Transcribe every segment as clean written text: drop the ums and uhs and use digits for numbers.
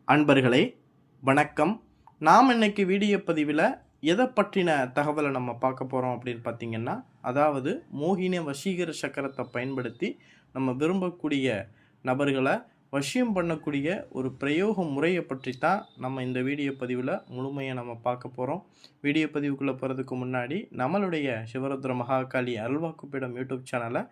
அன்பர்களே வணக்கம். நாம் இன்னைக்கு வீடியோ பதிவில் எதை பற்றின தகவலை நம்ம பார்க்க போகிறோம் அப்படின்னு பார்த்தீங்கன்னா, அதாவது மோகினி வசீகர சக்கரத்தை பயன்படுத்தி நம்ம விரும்பக்கூடிய நபர்களை வசியம் பண்ணக்கூடிய ஒரு பிரயோக முறையை பற்றி தான் நம்ம இந்த வீடியோ பதிவில் முழுமையாக நம்ம பார்க்க போகிறோம். வீடியோ பதிவுக்குள்ளே போகிறதுக்கு முன்னாடி நம்மளுடைய சிவருத்ர மகாகாளி அருள்வாக்குப்பீடம் யூடியூப் சேனலை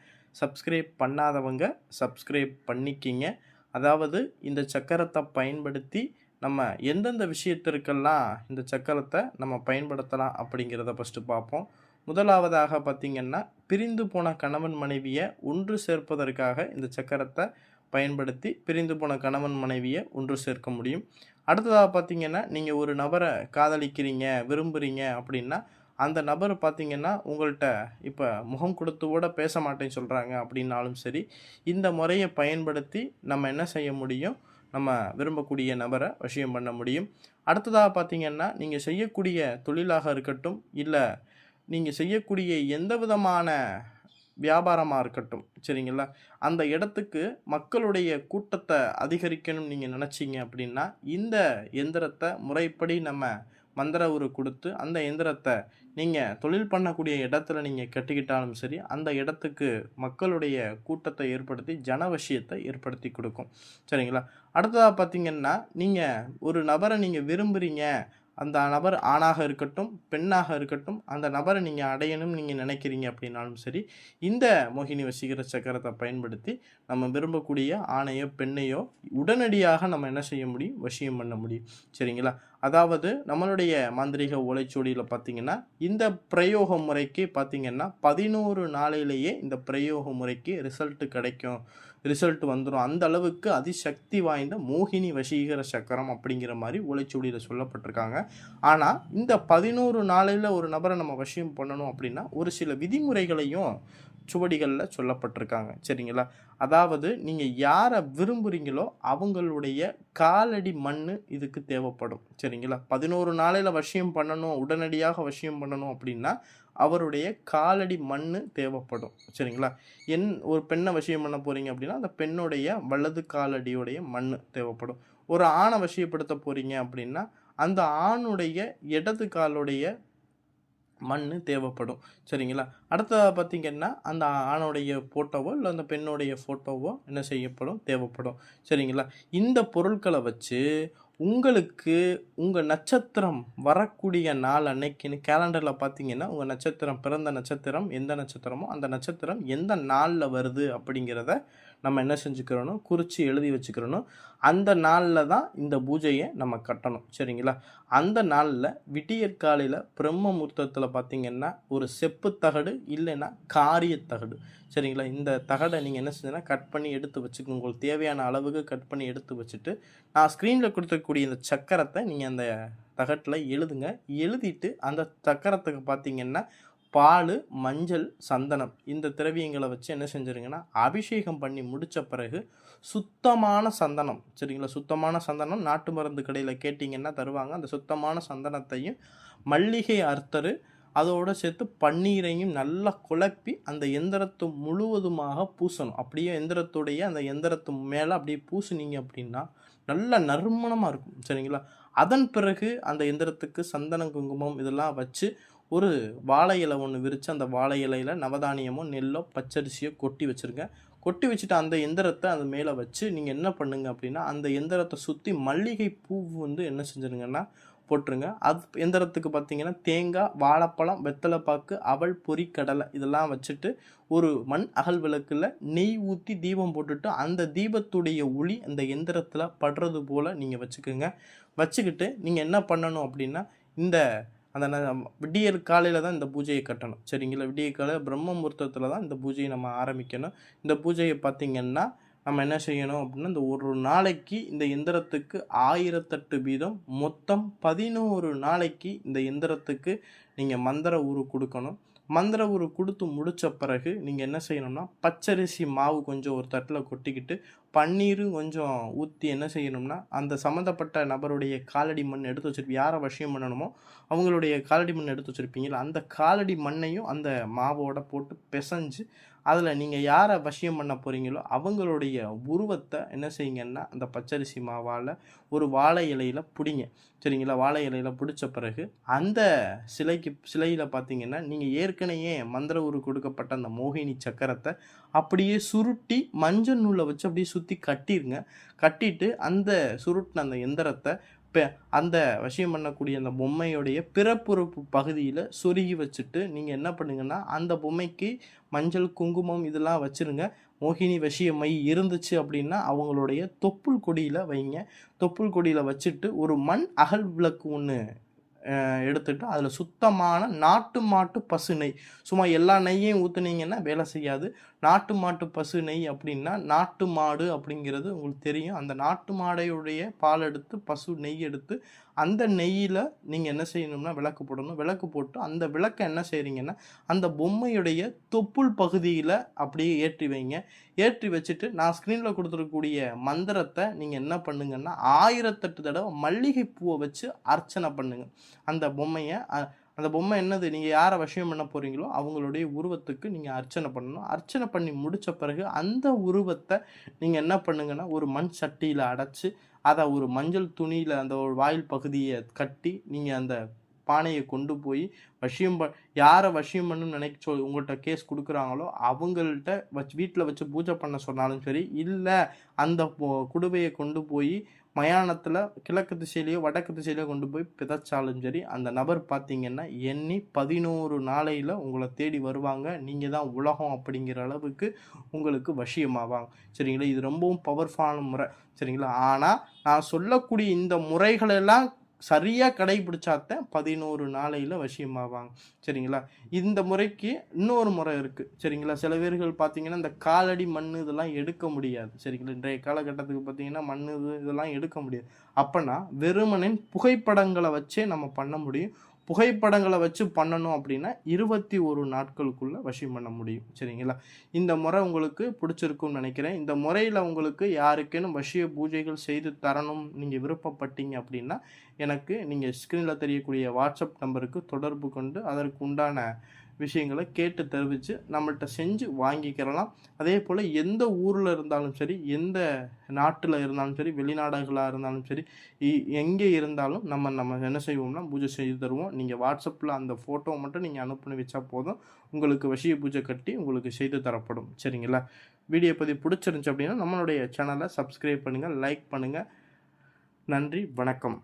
சப்ஸ்கிரைப் பண்ணாதவங்க சப்ஸ்கிரைப் பண்ணிக்கிங்க. அதாவது இந்த சக்கரத்தை பயன்படுத்தி நம்ம எந்தெந்த விஷயத்திற்கெல்லாம் இந்த சக்கரத்தை நம்ம பயன்படுத்தலாம் அப்படிங்கிறத ஃபஸ்ட்டு பார்ப்போம். முதலாவதாக பார்த்திங்கன்னா, பிரிந்து போன கணவன் மனைவியை ஒன்று சேர்ப்பதற்காக இந்த சக்கரத்தை பயன்படுத்தி பிரிந்து போன கணவன் மனைவியை ஒன்று சேர்க்க முடியும். அடுத்ததாக பார்த்திங்கன்னா, நீங்கள் ஒரு நபரை காதலிக்கிறீங்க, விரும்புகிறீங்க அப்படின்னா அந்த நபர் பார்த்திங்கன்னா உங்கள்கிட்ட இப்போ முகம் கொடுத்து கூட பேச மாட்டேன்னு சொல்கிறாங்க அப்படின்னாலும் சரி, இந்த முறையை பயன்படுத்தி நம்ம என்ன செய்ய முடியும், நம்ம விரும்பக்கூடிய நபரை வசியம் பண்ண முடியும். அடுத்ததாக பார்த்திங்கன்னா, நீங்கள் செய்யக்கூடிய தொழிலாக இருக்கட்டும், இல்லை நீங்கள் செய்யக்கூடிய எந்த விதமான வியாபாரமாக இருக்கட்டும், சரிங்களா, அந்த இடத்துக்கு மக்களுடைய கூட்டத்தை அதிகரிக்கணும்னு நீங்கள் நினச்சிங்க அப்படின்னா இந்த எந்திரத்தை முறைப்படி நம்ம மந்திர உரு கொடுத்து அந்த எந்திரத்தை நீங்கள் தொழில் பண்ணக்கூடிய இடத்துல நீங்கள் கட்டிக்கிட்டாலும் சரி, அந்த இடத்துக்கு மக்களுடைய கூட்டத்தை ஏற்படுத்தி ஜனவசியத்தை ஏற்படுத்தி கொடுக்கும். சரிங்களா. அடுத்ததாக பார்த்திங்கன்னா, நீங்கள் ஒரு நபரை நீங்கள் விரும்புகிறீங்க, அந்த நபர் ஆணாக இருக்கட்டும் பெண்ணாக இருக்கட்டும், அந்த நபரை நீங்கள் அடையணும்னு நீங்கள் நினைக்கிறீங்க அப்படின்னாலும் சரி, இந்த மோகினி வசீகர சக்கரத்தை பயன்படுத்தி நம்ம விரும்பக்கூடிய ஆணையோ பெண்ணையோ உடனடியாக நம்ம என்ன செய்ய முடியும், வசியம் பண்ண முடியும். சரிங்களா. அதாவது நம்மளுடைய மாந்திரிக ஓலைச்சுவடியில் பார்த்திங்கன்னா, இந்த பிரயோக முறைக்கு பார்த்திங்கன்னா 11 நாளையிலேயே இந்த பிரயோக முறைக்கு ரிசல்ட் வந்துடும். அந்த அளவுக்கு அதிசக்தி வாய்ந்த மோகினி வசீகர சக்கரம் அப்படிங்கிற மாதிரி ஓலைச்சுவடியில் சொல்லப்பட்டிருக்காங்க. ஆனால் இந்த 11 நாளையில் ஒரு நபரை நம்ம வசியம் பண்ணணும் அப்படின்னா ஒரு சில விதிமுறைகளையும் சுவடிகளில் சொல்லப்பட்டிருக்காங்க. சரிங்களா. அதாவது நீங்கள் யாரை விரும்புகிறீங்களோ அவங்களுடைய காலடி மண் இதுக்கு தேவைப்படும். சரிங்களா. 11 நாளையில் வசியம் பண்ணணும், உடனடியாக வசியம் பண்ணணும் அப்படின்னா அவருடைய காலடி மண் தேவைப்படும். சரிங்களா. ஒரு பெண்ணை வசியம் பண்ண போகிறீங்க அப்படின்னா அந்த பெண்ணுடைய வலது காலடியுடைய மண் தேவைப்படும். ஒரு ஆணை வசியப்படுத்த போகிறீங்க அப்படின்னா அந்த ஆணுடைய இடது காலுடைய மண் தேவைப்படும். சரிங்களா. அடுத்ததாக பார்த்திங்கன்னா, அந்த ஆணுடைய ஃபோட்டோவோ இல்லை அந்த பெண்ணுடைய ஃபோட்டோவோ என்ன செய்யப்படும், தேவைப்படும். சரிங்களா. இந்த பொருட்களை வச்சு உங்களுக்கு உங்கள் நட்சத்திரம் வரக்கூடிய நாள் அன்னைக்குன்னு கேலண்டரில் பார்த்தீங்கன்னா, உங்கள் நட்சத்திரம் பிறந்த நட்சத்திரம் எந்த நட்சத்திரமோ அந்த நட்சத்திரம் எந்த நாளில் வருது அப்படிங்கிறத நம்ம என்ன செஞ்சுக்கிறணும், குறித்து எழுதி வச்சுக்கிறணும். அந்த நாளில் தான் இந்த பூஜையை நம்ம கட்டணும். சரிங்களா. அந்த நாளில் விடியற் காலையில் பிரம்ம முகூர்த்தத்தில் பார்த்திங்கன்னா ஒரு செப்பு தகடு இல்லைன்னா காரியத்தகடு, சரிங்களா, இந்த தகடை நீங்கள் என்ன செஞ்சீங்கன்னா கட் பண்ணி எடுத்து வச்சுக்கோங்க. உங்களுக்கு தேவையான அளவுக்கு கட் பண்ணி எடுத்து வச்சுட்டு நான் ஸ்க்ரீனில் கொடுத்துருக்கக்கூடிய இந்த சக்கரத்தை நீங்கள் அந்த தகட்டில் எழுதுங்க. எழுதிட்டு அந்த சக்கரத்துக்கு பார்த்திங்கன்னா பால், மஞ்சள், சந்தனம் இந்த திரவியங்களை வச்சு என்ன செஞ்சுருங்கன்னா அபிஷேகம் பண்ணி முடித்த பிறகு சுத்தமான சந்தனம், சரிங்களா, சுத்தமான சந்தனம் நாட்டு மருந்து கடையில் கேட்டிங்கன்னா தருவாங்க. அந்த சுத்தமான சந்தனத்தையும் மல்லிகை அர்த்தரு அதோடு சேர்த்து பன்னீரையும் நல்லா குழப்பி அந்த எந்திரத்தை முழுவதுமாக பூசணும். அப்படியே எந்திரத்துடைய அந்த எந்திரத்து மேலே அப்படியே பூசுனீங்க அப்படின்னா நல்ல நறுமணமாக இருக்கும். சரிங்களா. அதன் பிறகு அந்த எந்திரத்துக்கு சந்தனம், குங்குமம் இதெல்லாம் வச்சு ஒரு வாழை இலை ஒன்று விரித்து அந்த வாழை இலையில் நவதானியமோ நெல்லோ பச்சரிசியோ கொட்டி வச்சுருங்க. கொட்டி வச்சுட்டு அந்த எந்திரத்தை அது மேலே வச்சு நீங்கள் என்ன பண்ணுங்க அப்படின்னா அந்த எந்திரத்தை சுற்றி மல்லிகை பூ என்ன செஞ்சுருங்கன்னா போட்டுருங்க. அது எந்திரத்துக்கு பார்த்திங்கன்னா தேங்காய், வாழைப்பழம், வெத்தலைப்பாக்கு, அவல், பொரி, கடலை இதெல்லாம் வச்சுட்டு ஒரு மண் அகல் விளக்கில் நெய் ஊற்றி தீபம் போட்டுட்டு அந்த தீபத்துடைய ஒளி அந்த எந்திரத்தில் படுறது போல் நீங்கள் வச்சுக்கிட்டு நீங்கள் என்ன பண்ணணும் அப்படின்னா இந்த அந்த விடியற் காலையில் தான் இந்த பூஜையை கட்டணும். சரிங்களா. விடியற் காலையில் பிரம்ம முகூர்த்தத்தில் தான் இந்த பூஜையை நம்ம ஆரம்பிக்கணும். இந்த பூஜையை பார்த்திங்கன்னா நம்ம என்ன செய்யணும் அப்படின்னா இந்த ஒரு நாளைக்கு இந்த எந்திரத்துக்கு 1008 வீதம் மொத்தம் 11 நாளைக்கு இந்த எந்திரத்துக்கு நீங்கள் மந்திர உரு கொடுக்கணும். மந்திர உரு கொடுத்து முடித்த பிறகு நீங்கள் என்ன செய்யணும்னா பச்சரிசி மாவு கொஞ்சம் ஒரு தட்டில் கொட்டிக்கிட்டு பன்னீரும் கொஞ்சம் ஊற்றி என்ன செய்யணும்னா அந்த சம்மந்தப்பட்ட நபருடைய காலடி மண் எடுத்து வச்சுருப்பீங்க. யாரை வசியம் பண்ணணுமோ அவங்களுடைய காலடி மண் எடுத்து வச்சுருப்பீங்களா அந்த காலடி மண்ணையும் அந்த மாவோட போட்டு பிசைஞ்சு அதில் நீங்கள் யாரை வசியம் பண்ண போகிறீங்களோ அவங்களுடைய உருவத்தை என்ன செய்யுங்கன்னா அந்த பச்சரிசி மாவால் ஒரு வாழை இலையில் பிடிங்க. சரிங்களா? வாழை இலையில் பிடிச்ச பிறகு அந்த சிலையில் பார்த்தீங்கன்னா நீங்கள் ஏற்கனவே மந்திர உரு கொடுக்கப்பட்ட அந்த மோகினி சக்கரத்தை அப்படியே சுருட்டி மஞ்சள் நூலை வச்சு அப்படியே சுற்றி கட்டிடுங்க. கட்டிட்டு அந்த சுருட்டின அந்த எந்திரத்தை அந்த வசியம் பண்ணக்கூடிய அந்த பொம்மையுடைய பிறப்புறுப்பு பகுதியில் சொருகி வச்சுட்டு நீங்கள் என்ன பண்ணுங்கன்னா அந்த பொம்மைக்கு மஞ்சள் குங்குமம் இதெல்லாம் வச்சுருங்க. மோகினி வசிய மை இருந்துச்சு அப்படின்னா அவங்களுடைய தொப்புள் கொடியில் வைங்க. தொப்புள் கொடியில் வச்சுட்டு ஒரு மண் அகல் விளக்கு ஒன்று எடுத்துட்டு அதில் சுத்தமான நாட்டு மாட்டு பசு நெய், சும்மா எல்லா நெய்யையும் ஊற்றுனீங்கன்னா வேலை செய்யாது. நாட்டு மாட்டு பசு நெய் அப்படின்னா நாட்டு மாடு அப்படிங்கிறது உங்களுக்கு தெரியும். அந்த நாட்டு மாடையுடைய பால் எடுத்து பசு நெய் எடுத்து அந்த நெய்யில் நீங்கள் என்ன செய்யணும்னா விளக்கு போடணும். விளக்கு போட்டு அந்த விளக்கை என்ன செய்கிறீங்கன்னா அந்த பொம்மையுடைய தொப்புள் பகுதியில் அப்படியே ஏற்றி வைங்க. ஏற்றி வச்சுட்டு நான் ஸ்க்ரீனில் கொடுத்துருக்கக்கூடிய மந்திரத்தை நீங்கள் என்ன பண்ணுங்கன்னா 1008 தடவை மல்லிகை பூவை வச்சு அர்ச்சனை பண்ணுங்க. அந்த பொம்மை என்னது, நீங்கள் யாரை வசியம் பண்ண போகிறீங்களோ அவங்களுடைய உருவத்துக்கு நீங்கள் அர்ச்சனை பண்ணணும். அர்ச்சனை பண்ணி முடித்த பிறகு அந்த உருவத்தை நீங்கள் என்ன பண்ணுங்கன்னா ஒரு மண் சட்டியில் அடைச்சி அதை ஒரு மஞ்சள் துணியில் அந்த ஒரு வாயில் பகுதியை கட்டி நீங்கள் அந்த பானையை கொண்டு போய் யாரை வசியம் பண்ணணும்னு உங்கள்கிட்ட கேஸ் கொடுக்குறாங்களோ அவங்கள்ட்ட வீட்டில் வச்சு பூஜை பண்ண சொன்னாலும் சரி, இல்லை அந்த குடுவையை கொண்டு போய் மயானத்தில் கிழக்கு திசையிலையோ வடக்கு திசையிலையோ கொண்டு போய் பிதைச்சாலும் சரி, அந்த நபர் பார்த்தீங்கன்னா எண்ணி 11 நாளையில் உங்களை தேடி வருவாங்க. நீங்கள் தான் உலகம் அப்படிங்கிற அளவுக்கு உங்களுக்கு வசியமாவாங்க. சரிங்களா? இது ரொம்பவும் பவர்ஃபுல்லான முறை. சரிங்களா? ஆனால் நான் சொல்லக்கூடிய இந்த முறைகளெல்லாம் சரியாக கடைபிடிச்சாத்தான் 11 நாளையில் வசியமாவாங்க. சரிங்களா? இந்த முறைக்கு இன்னொரு முறை இருக்குது. சரிங்களா? சில பேர்கள் பார்த்தீங்கன்னா இந்த காலடி மண் இதெல்லாம் எடுக்க முடியாது. சரிங்களா? இன்றைய காலகட்டத்துக்கு பார்த்தீங்கன்னா மண் இதெல்லாம் எடுக்க முடியாது. அப்போனா வெறுமனின் புகைப்படங்களை வச்சே நம்ம பண்ண முடியும். புகைப்படங்களை வச்சு பண்ணணும் அப்படின்னா 21 நாட்களுக்குள்ளே வசியம் பண்ண முடியும். சரிங்களா? இந்த முறை உங்களுக்கு பிடிச்சிருக்குன்னு நினைக்கிறேன். இந்த முறையில் உங்களுக்கு யாருக்கேனும் வசிய பூஜைகள் செய்து தரணும் நீங்கள் விருப்பப்பட்டீங்க அப்படின்னா எனக்கு நீங்கள் ஸ்க்ரீனில் தெரியக்கூடிய வாட்ஸ்அப் நம்பருக்கு தொடர்பு கொண்டு அதற்கு உண்டான விஷயங்களை கேட்டு தெரிவித்து நம்மள்கிட்ட செஞ்சு வாங்கிக்கிறலாம். அதே போல் எந்த ஊரில் இருந்தாலும் சரி, எந்த நாட்டில் இருந்தாலும் சரி, வெளிநாடுகளாக இருந்தாலும் சரி, எங்கே இருந்தாலும் நம்ம என்ன செய்வோம்னா பூஜை செய்து தருவோம். நீங்கள் வாட்ஸ்அப்பில் அந்த ஃபோட்டோவை மட்டும் நீங்கள் அனுப்பி வச்சா போதும், உங்களுக்கு வசிய பூஜை கட்டி உங்களுக்கு செய்து தரப்படும். சரிங்களா? வீடியோ பதிவு பிடிச்சிருந்துச்சு அப்படின்னா நம்மளுடைய சேனலை சப்ஸ்கிரைப் பண்ணுங்கள், லைக் பண்ணுங்கள். நன்றி, வணக்கம்.